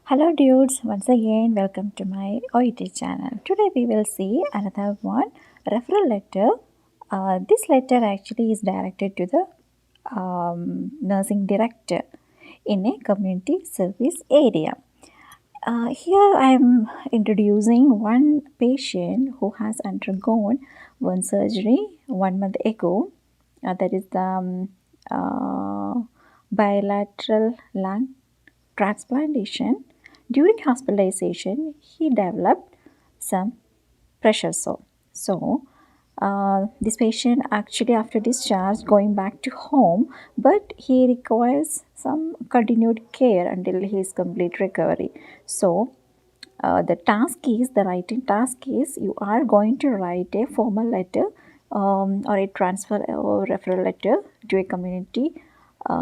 Hello dudes, once again welcome to my Oet channel. Today we will see another one, referral letter. This letter actually is directed to the nursing director in a community service area. Here I am introducing one patient who has undergone one surgery 1 month ago. That is the bilateral lung transplantation. During hospitalization, he developed some pressure sore. This patient actually after discharge going back to home, but he requires some continued care until his complete recovery. The writing task is you are going to write a formal letter or a transfer or referral letter to a community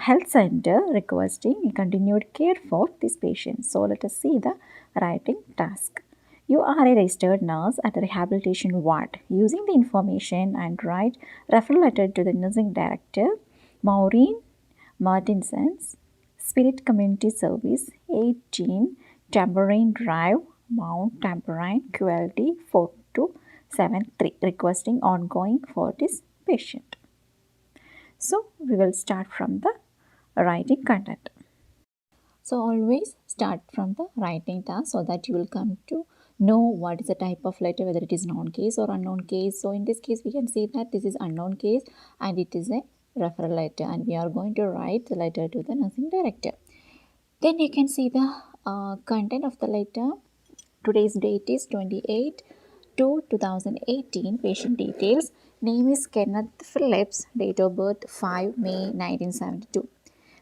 health center requesting continued care for this patient. So let us see the writing task. You are a registered nurse at a rehabilitation ward. Using the information and write referral letter to the nursing director, Maureen Martinson's Spirit Community Service, 18 Tambourine Drive, Mount Tambourine, QLD 4273, requesting ongoing for this patient. So we will start from the writing content. So always start from the writing task so that you will come to know what is the type of letter, whether it is known case or unknown case. So in this case, we can see that this is unknown case and it is a referral letter, and we are going to write the letter to the nursing director. Then you can see the content of the letter. Today's date is 28 to 2018. Patient details. Name is Kenneth Phillips. Date of birth 5 May 1972.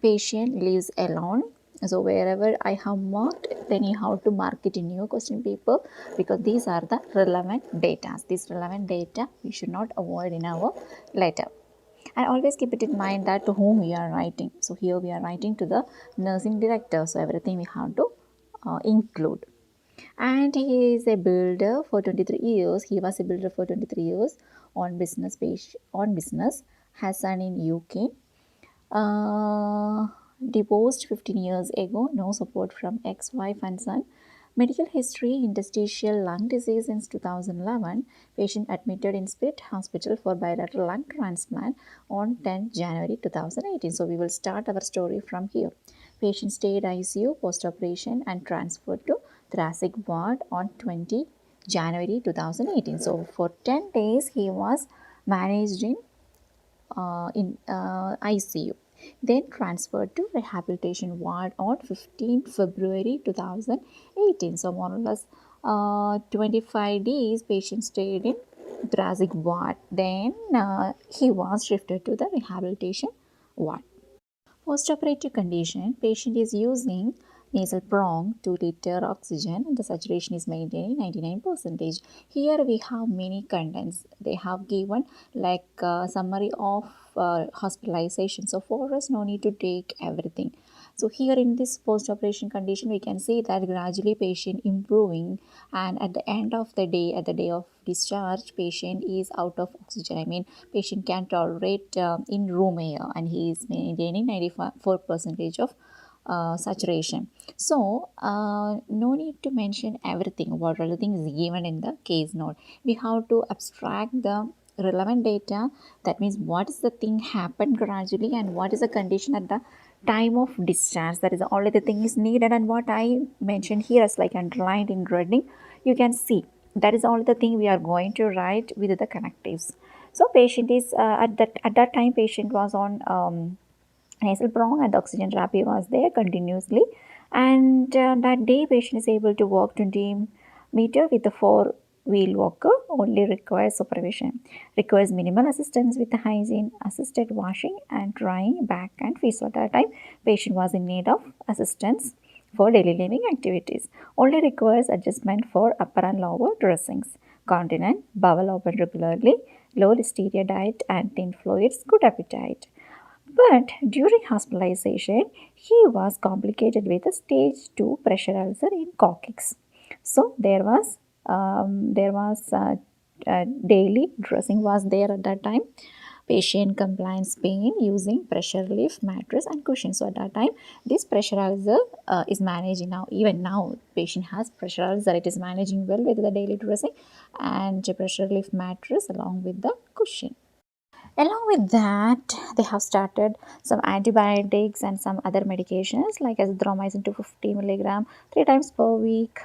Patient lives alone. So wherever I have marked, then you have to mark it in your question paper because these are the relevant data. This relevant data we should not avoid in our letter. And always keep it in mind that to whom we are writing. So here we are writing to the nursing director. So everything we have to include. And he is a builder for 23 years. He was a builder for 23 years on business. Has son in UK. Divorced 15 years ago. No support from ex-wife and son. Medical history, interstitial lung disease since 2011. Patient admitted in Spirit Hospital for bilateral lung transplant on 10 January 2018. So we will start our story from here. Patient stayed ICU post-operation and transferred to thoracic ward on 20 January 2018. So for 10 days he was managed in ICU. Then transferred to rehabilitation ward on 15 February 2018. So more or less 25 days patient stayed in thoracic ward. Then he was shifted to the rehabilitation ward. Post-operative condition, patient is using nasal prong 2 liter oxygen and the saturation is maintained 99%. Here we have many contents. They have given like summary of hospitalization. So for us, no need to take everything. So here in this post-operation condition, we can see that gradually patient improving, and at the end of the day, at the day of discharge, patient is out of oxygen. I mean, patient can tolerate in room air, and he is maintaining 94% of saturation. So no need to mention everything. What everything is given in the case note. We have to abstract the relevant data. That means what is the thing happened gradually and what is the condition at the time of discharge. That is only the thing is needed, and what I mentioned here is like underlined in reading. You can see that is all the thing we are going to write with the connectives. So patient is at that time patient was on nasal prong and the oxygen therapy was there continuously, and that day patient is able to walk 20 meter with a 4-wheel walker. Only requires supervision, requires minimal assistance with the hygiene, assisted washing and drying back and feet. So at that time patient was in need of assistance for daily living activities. Only requires adjustment for upper and lower dressings, continent, bowel open regularly, low listeria diet and thin fluids, good appetite. But during hospitalization, he was complicated with a stage 2 pressure ulcer in coccyx. So there was daily dressing was there at that time. Patient compliance pain using pressure relief mattress and cushion. So at that time, this pressure ulcer is managing now. Even now, patient has pressure ulcer. It is managing well with the daily dressing and pressure relief mattress along with the cushion. Along with that, they have started some antibiotics and some other medications like azithromycin 250 milligram 3 times per week,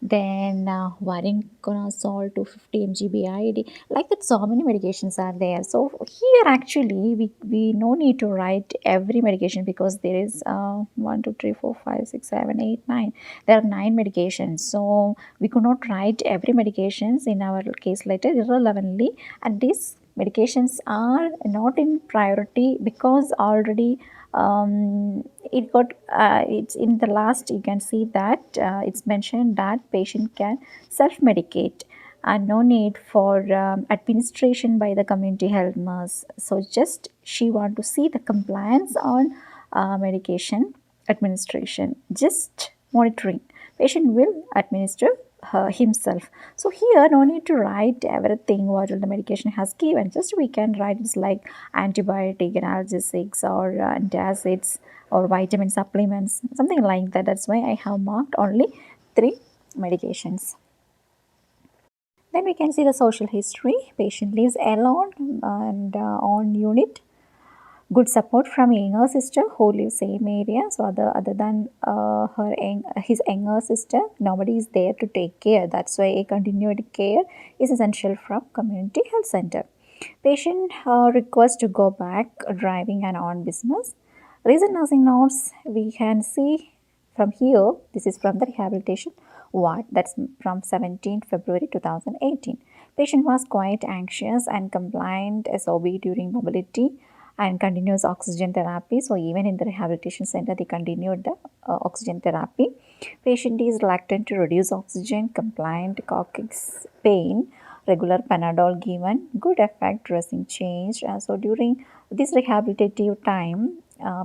then voriconazole 250 mg BID. Like that, so many medications are there. So here actually we no need to write every medication because there is 1 2 3 4 5 6 7 8 9. There are 9 medications, so we could not write every medications in our case letter irrelevantly, and these medications are not in priority because already it got it's in the last. You can see that it's mentioned that patient can self-medicate and no need for administration by the community health nurse. So just she want to see the compliance on medication administration, just monitoring. Patient will administer himself. So here no need to write everything what the medication has given. Just we can write it's like antibiotic, analgesics, or antacids, or vitamin supplements, something like that. That's why I have marked only 3 medications. Then we can see the social history. Patient lives alone and on unit. Good support from younger sister who lives same area. So other than his younger sister, nobody is there to take care. That's why a continued care is essential from community health center. Patient request to go back driving and on business. Recent nursing notes we can see from here. This is from the rehabilitation ward. That's from 17th February 2018. Patient was quite anxious and compliant SOB during mobility and continuous oxygen therapy. So even in the rehabilitation center, they continued the oxygen therapy. Patient is reluctant to reduce oxygen, compliant, coccyx pain, regular Panadol given, good effect, dressing change. So during this rehabilitative time,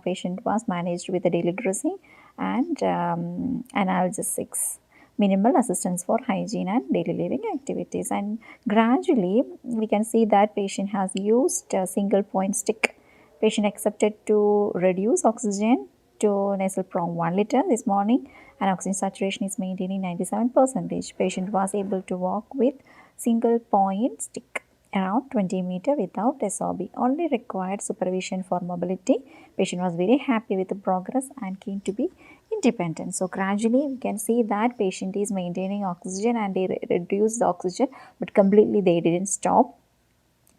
patient was managed with a daily dressing and analgesics, minimal assistance for hygiene and daily living activities. And gradually we can see that patient has used a single point stick. Patient accepted to reduce oxygen to nasal prong 1 liter this morning, and oxygen saturation is maintaining 97%. Patient was able to walk with single point stick around 20 meter without SOB. Only required supervision for mobility. Patient was very happy with the progress and keen to be independent. So gradually we can see that patient is maintaining oxygen and they reduced the oxygen, but completely they didn't stop.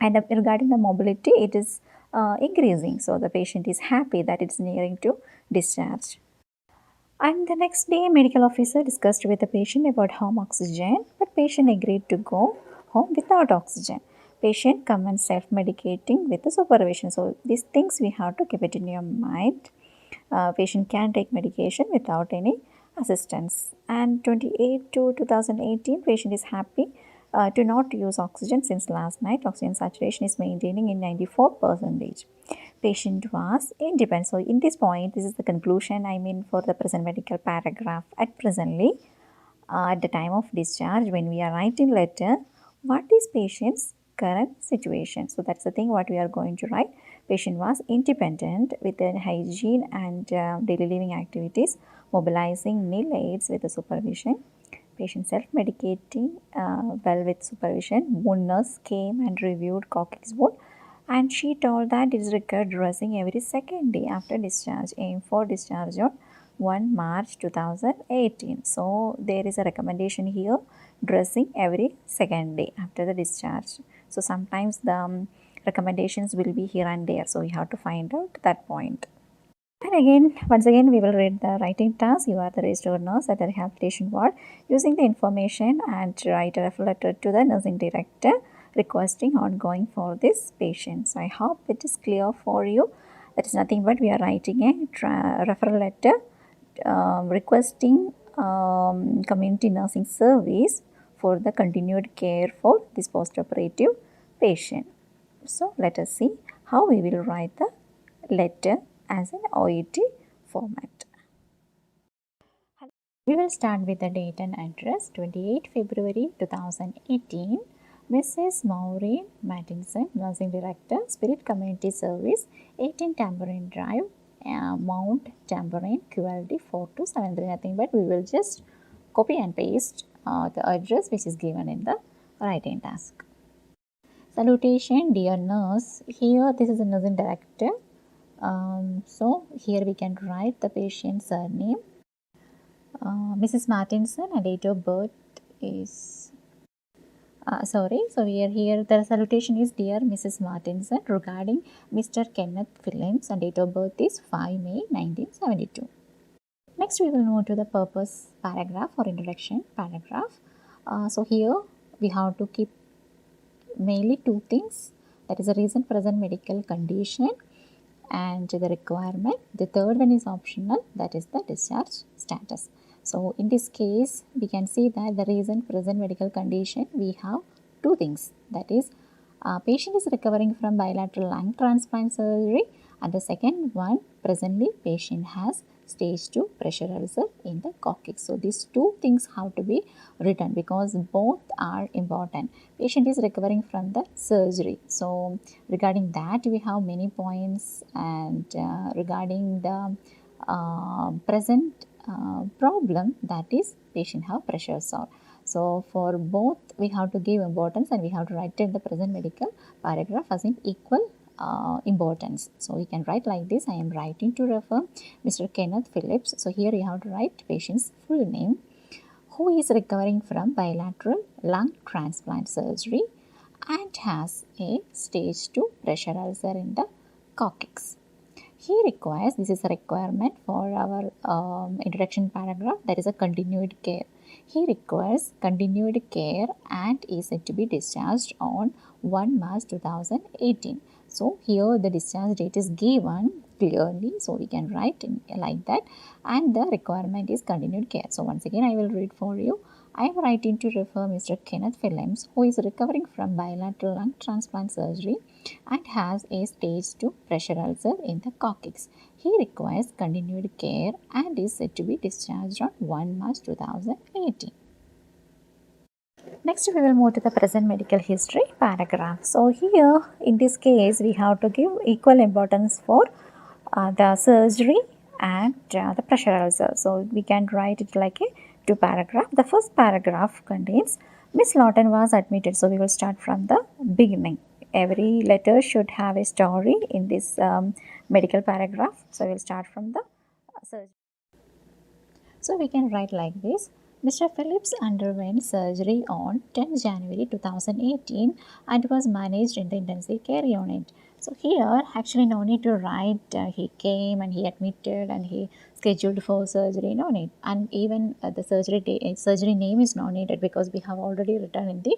And regarding the mobility, it is increasing. So the patient is happy that it's nearing to discharge. And the next day, medical officer discussed with the patient about home oxygen, but patient agreed to go home without oxygen. Patient come and self-medicating with the supervision. So these things we have to keep it in your mind. Patient can take medication without any assistance. And 28 to 2018, patient is happy to not use oxygen since last night. Oxygen saturation is maintaining in 94%. Patient was independent. So in this point, this is the conclusion for the present medical paragraph. At presently, at the time of discharge, when we are writing letter, what is patient's current situation? So that's the thing what we are going to write. Patient was independent with the hygiene and daily living activities, mobilizing nil aids with the supervision. Patient self-medicating well with supervision. Wound nurse came and reviewed coccyx wound, and she told that it is required dressing every second day after discharge. Aim for discharge on 1 March 2018. So there is a recommendation here, dressing every second day after the discharge. So sometimes the recommendations will be here and there, so you have to find out that point. And again, once again, we will read the writing task. You are the registered nurse at the rehabilitation ward. Using the information and write a referral letter to the nursing director requesting ongoing for this patient. So I hope it is clear for you. That is nothing but we are writing a referral letter requesting community nursing service for the continued care for this post-operative patient. So let us see how we will write the letter as an Oet format. We will start with the date and address. 28 February 2018. Mrs. Maureen Mattinson, Nursing Director, Spirit Community Service, 18 Tambourine Drive, Mount Tambourine, QLD 4273. Nothing but we will just copy and paste the address which is given in the writing task. Salutation, dear nurse. Here, this is a nursing director. So, here we can write the patient's surname. Mrs. Martinson, and date of birth is so here the salutation is dear Mrs. Martinson regarding Mr. Kenneth Phillips, and date of birth is 5 May 1972. Next, we will move to the purpose paragraph or introduction paragraph. So here we have to keep mainly two things, that is a recent present medical condition and the requirement. The third one is optional, that is the discharge status. So in this case, we can see that the recent present medical condition, we have two things, that is patient is recovering from bilateral lung transplant surgery, and the second one, presently patient has stage 2 pressure ulcer in the coccyx. So these two things have to be written because both are important. Patient is recovering from the surgery. So regarding that we have many points, and regarding the present problem, that is patient have pressure sore. So for both we have to give importance, and we have to write in the present medical paragraph as in equal importance. So we can write like this: I am writing to refer Mr. Kenneth Phillips. So here you have to write patient's full name, who is recovering from bilateral lung transplant surgery and has a stage 2 pressure ulcer in the coccyx. He requires, this is a requirement for our introduction paragraph, that is a continued care. He requires continued care and is said to be discharged on 1 March 2018. So here the discharge date is given clearly, so we can write like that, and the requirement is continued care. So once again I will read for you. I am writing to refer Mr. Kenneth Phillips, who is recovering from bilateral lung transplant surgery and has a stage 2 pressure ulcer in the coccyx. He requires continued care and is said to be discharged on 1 March 2018. Next, we will move to the present medical history paragraph. So here, in this case, we have to give equal importance for the surgery and the pressure ulcer. So we can write it like a two paragraph. The first paragraph contains Miss Lawton was admitted. So we will start from the beginning. Every letter should have a story in this medical paragraph. So we will start from the surgery. So we can write like this: Mr. Phillips underwent surgery on 10 January 2018 and was managed in the intensive care unit. So here actually no need to write he came and he admitted and he scheduled for surgery, no need. And even the surgery name is not needed because we have already written in the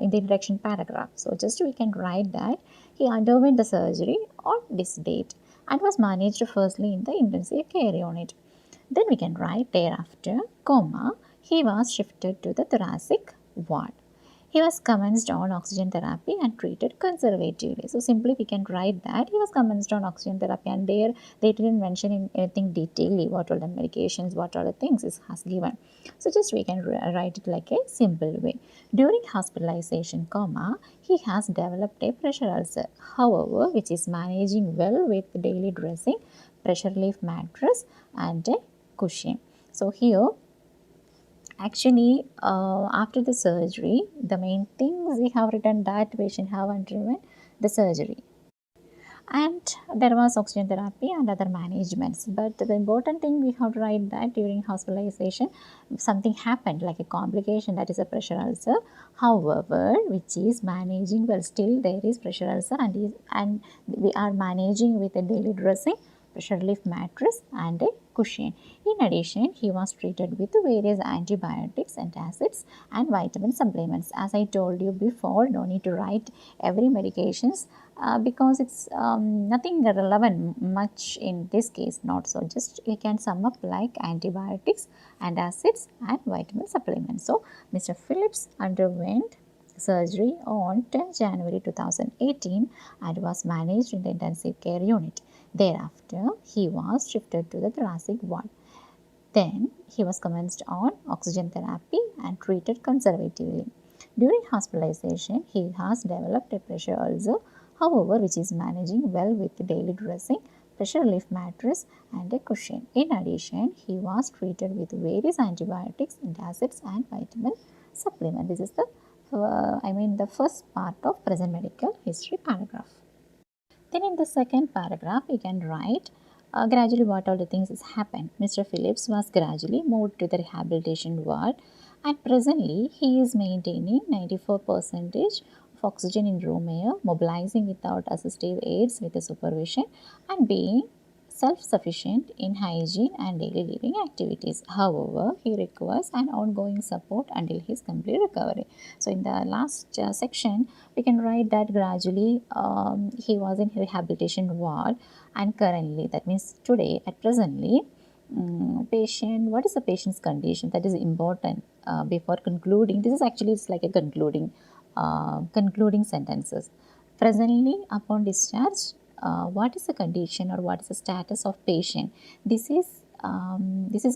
introduction paragraph. So just we can write that he underwent the surgery on this date and was managed firstly in the intensive care unit. Then we can write thereafter, comma, he was shifted to the thoracic ward. He was commenced on oxygen therapy and treated conservatively. So simply we can write that he was commenced on oxygen therapy, and there they didn't mention in anything detailedly what all the medications, what all the things it has given. So just we can write it like a simple way. During hospitalization, comma, he has developed a pressure ulcer, however, which is managing well with daily dressing, pressure relief mattress and a cushion. So here actually after the surgery, the main things we have written that patient have underwent the surgery, and there was oxygen therapy and other managements. But the important thing we have to write that during hospitalization something happened like a complication, that is a pressure ulcer, however which is managing well. Still there is pressure ulcer and we are managing with a daily dressing, pressure relief mattress and a cushion. In addition, he was treated with various antibiotics, antacids and vitamin supplements. As I told you before, no need to write every medications because it's nothing relevant much in this case, not so. Just we can sum up like antibiotics, antacids and vitamin supplements. So Mr. Phillips underwent surgery on 10 January 2018 and was managed in the intensive care unit. Thereafter, he was shifted to the thoracic ward. Then, he was commenced on oxygen therapy and treated conservatively. During hospitalization, he has developed a pressure ulcer, however, which is managing well with daily dressing, pressure relief mattress, and a cushion. In addition, he was treated with various antibiotics, antacids, and vitamin supplement. This is the first part of present medical history paragraph. Then in the second paragraph, we can write gradually what all the things has happened. Mr. Phillips was gradually moved to the rehabilitation ward, and presently he is maintaining 94% of oxygen in room air, mobilizing without assistive aids with the supervision, and being self-sufficient in hygiene and daily living activities. However, he requires an ongoing support until his complete recovery. So in the last section, we can write that gradually he was in rehabilitation ward, and currently, that means today at presently, patient, what is the patient's condition? That is important before concluding. This is actually, it's like a concluding sentences. Presently, upon discharge, what is the condition or what is the status of patient? This is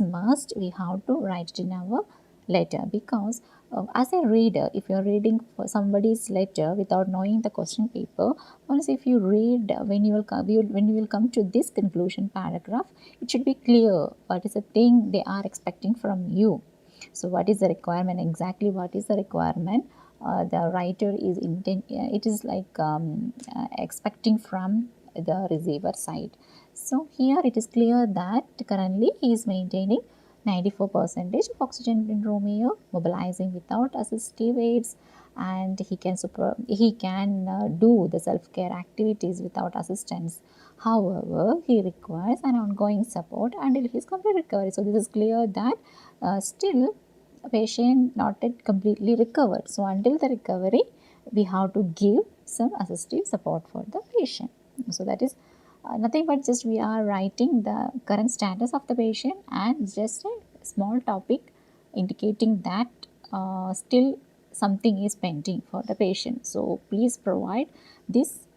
must, we have to write it in our letter, because as a reader, if you are reading for somebody's letter without knowing the question paper, once if you read, when you will come to this conclusion paragraph, it should be clear what is the thing they are expecting from you. So what is the requirement, exactly what is the requirement the writer is it is like expecting from the receiver side. So here it is clear that currently he is maintaining 94% of oxygen in room air, mobilizing without assistive aids, and he can do the self-care activities without assistance. However, he requires an ongoing support until his complete recovery. So this is clear that still patient not yet completely recovered. So until the recovery, we have to give some assistive support for the patient. So that is nothing but just we are writing the current status of the patient and just a small topic indicating that still something is pending for the patient. So please provide this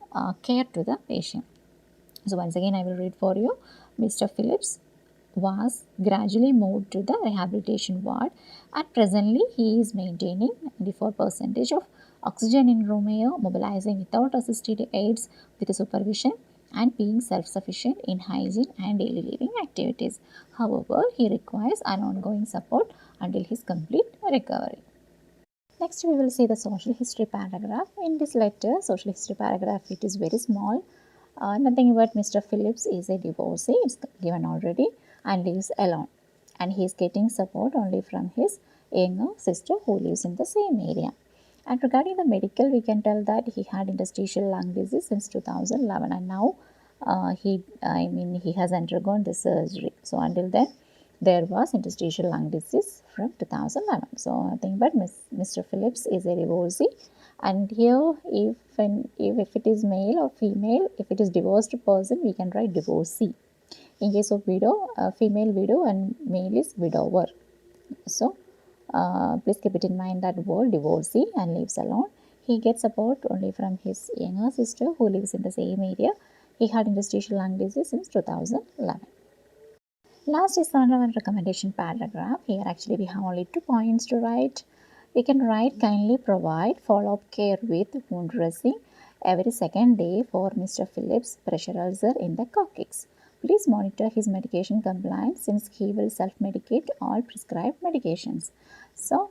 care to the patient. So once again I will read for you. Mr. Phillips was gradually moved to the rehabilitation ward, and presently he is maintaining 94% of oxygen in room air, mobilizing without assisted aids with supervision, and being self-sufficient in hygiene and daily living activities. However, he requires an ongoing support until his complete recovery. Next, we will see the social history paragraph. In this letter, social history paragraph, it is very small. Nothing about Mr. Phillips is a divorcee, it's given already, and lives alone. And he is getting support only from his younger sister who lives in the same area. And regarding the medical, we can tell that he had interstitial lung disease since 2011, and now he has undergone the surgery. So until then, there was interstitial lung disease from 2011. So nothing but Mr. Phillips is a divorcee, and here if it is male or female, if it is divorced person, we can write divorcee. In case of widow, female widow and male is widower. So please keep it in mind that word divorcee and lives alone. He gets support only from his younger sister who lives in the same area. He had interstitial lung disease since 2011. Last is another recommendation paragraph. Here actually we have only 2 points to write. We can write, kindly provide follow-up care with wound dressing every second day for Mr. Phillips' pressure ulcer in the coccyx. Please monitor his medication compliance since he will self-medicate all prescribed medications. So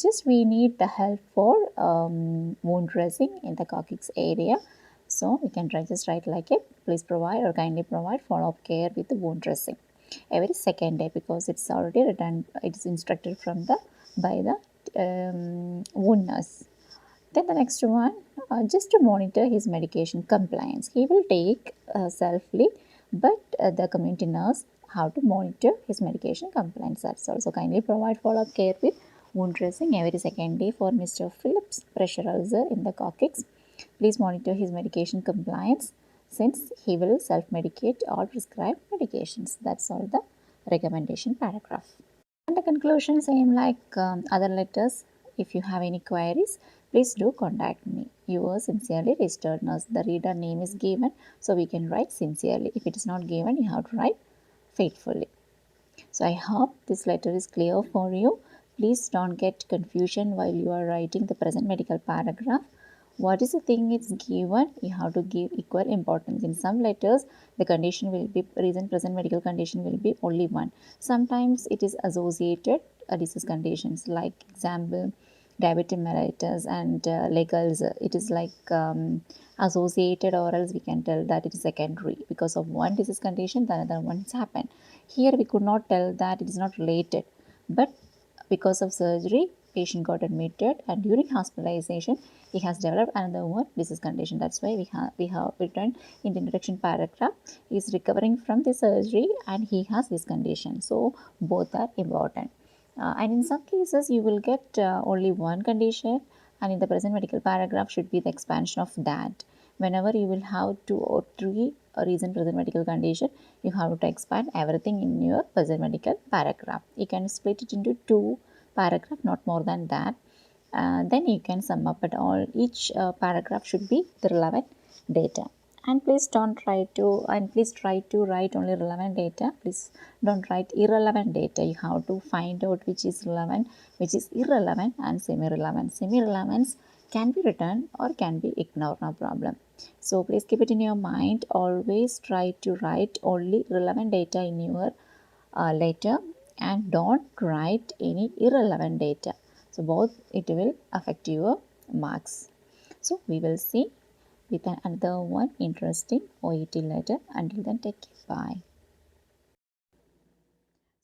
just we need the help for wound dressing in the coccyx area. So we can just write like it. Please provide or kindly provide follow-up care with the wound dressing every second day, because it's already written, it is instructed from the by the wound nurse. Then the next one, just to monitor his medication compliance, he will take selfly, but the community nurse have to monitor his medication compliance. That's also kindly provide follow-up care with wound dressing every second day for Mr. Phillips' pressure ulcer in the coccyx. Please monitor his medication compliance since he will self-medicate all prescribed medications. That's all the recommendation paragraph. And the conclusion, same like other letters. If you have any queries, please do contact me. Yours sincerely, registered nurse. The reader name is given, so we can write sincerely. If it is not given, you have to write faithfully. So I hope this letter is clear for you. Please don't get confusion while you are writing the present medical paragraph. What is the thing it's given? You have to give equal importance. In some letters, the condition will be reason present medical condition will be only one. Sometimes it is associated disease conditions, like example diabetes mellitus and legals. It is like associated, or else we can tell that it is secondary because of one disease condition, the other one's happened. Here we could not tell that it is not related, but because of surgery, patient got admitted, and during hospitalization, he has developed another one disease condition. That's why we have written in the introduction paragraph, he is recovering from the surgery and he has this condition. So both are important. And in some cases, you will get only one condition, and in the present medical paragraph should be the expansion of that. Whenever you will have two or three reason present medical condition, you have to expand everything in your present medical paragraph. You can split it into two paragraph, not more than that. Then you can sum up it all. Each paragraph should be the relevant data. And please try to write only relevant data. Please don't write irrelevant data. You have to find out which is relevant, which is irrelevant, and semi-relevant. Semi-relevance can be written or can be ignored, no problem. So please keep it in your mind. Always try to write only relevant data in your letter, and don't write any irrelevant data. So both it will affect your marks. So we will see with another one interesting OET letter. Until then, take care. Bye.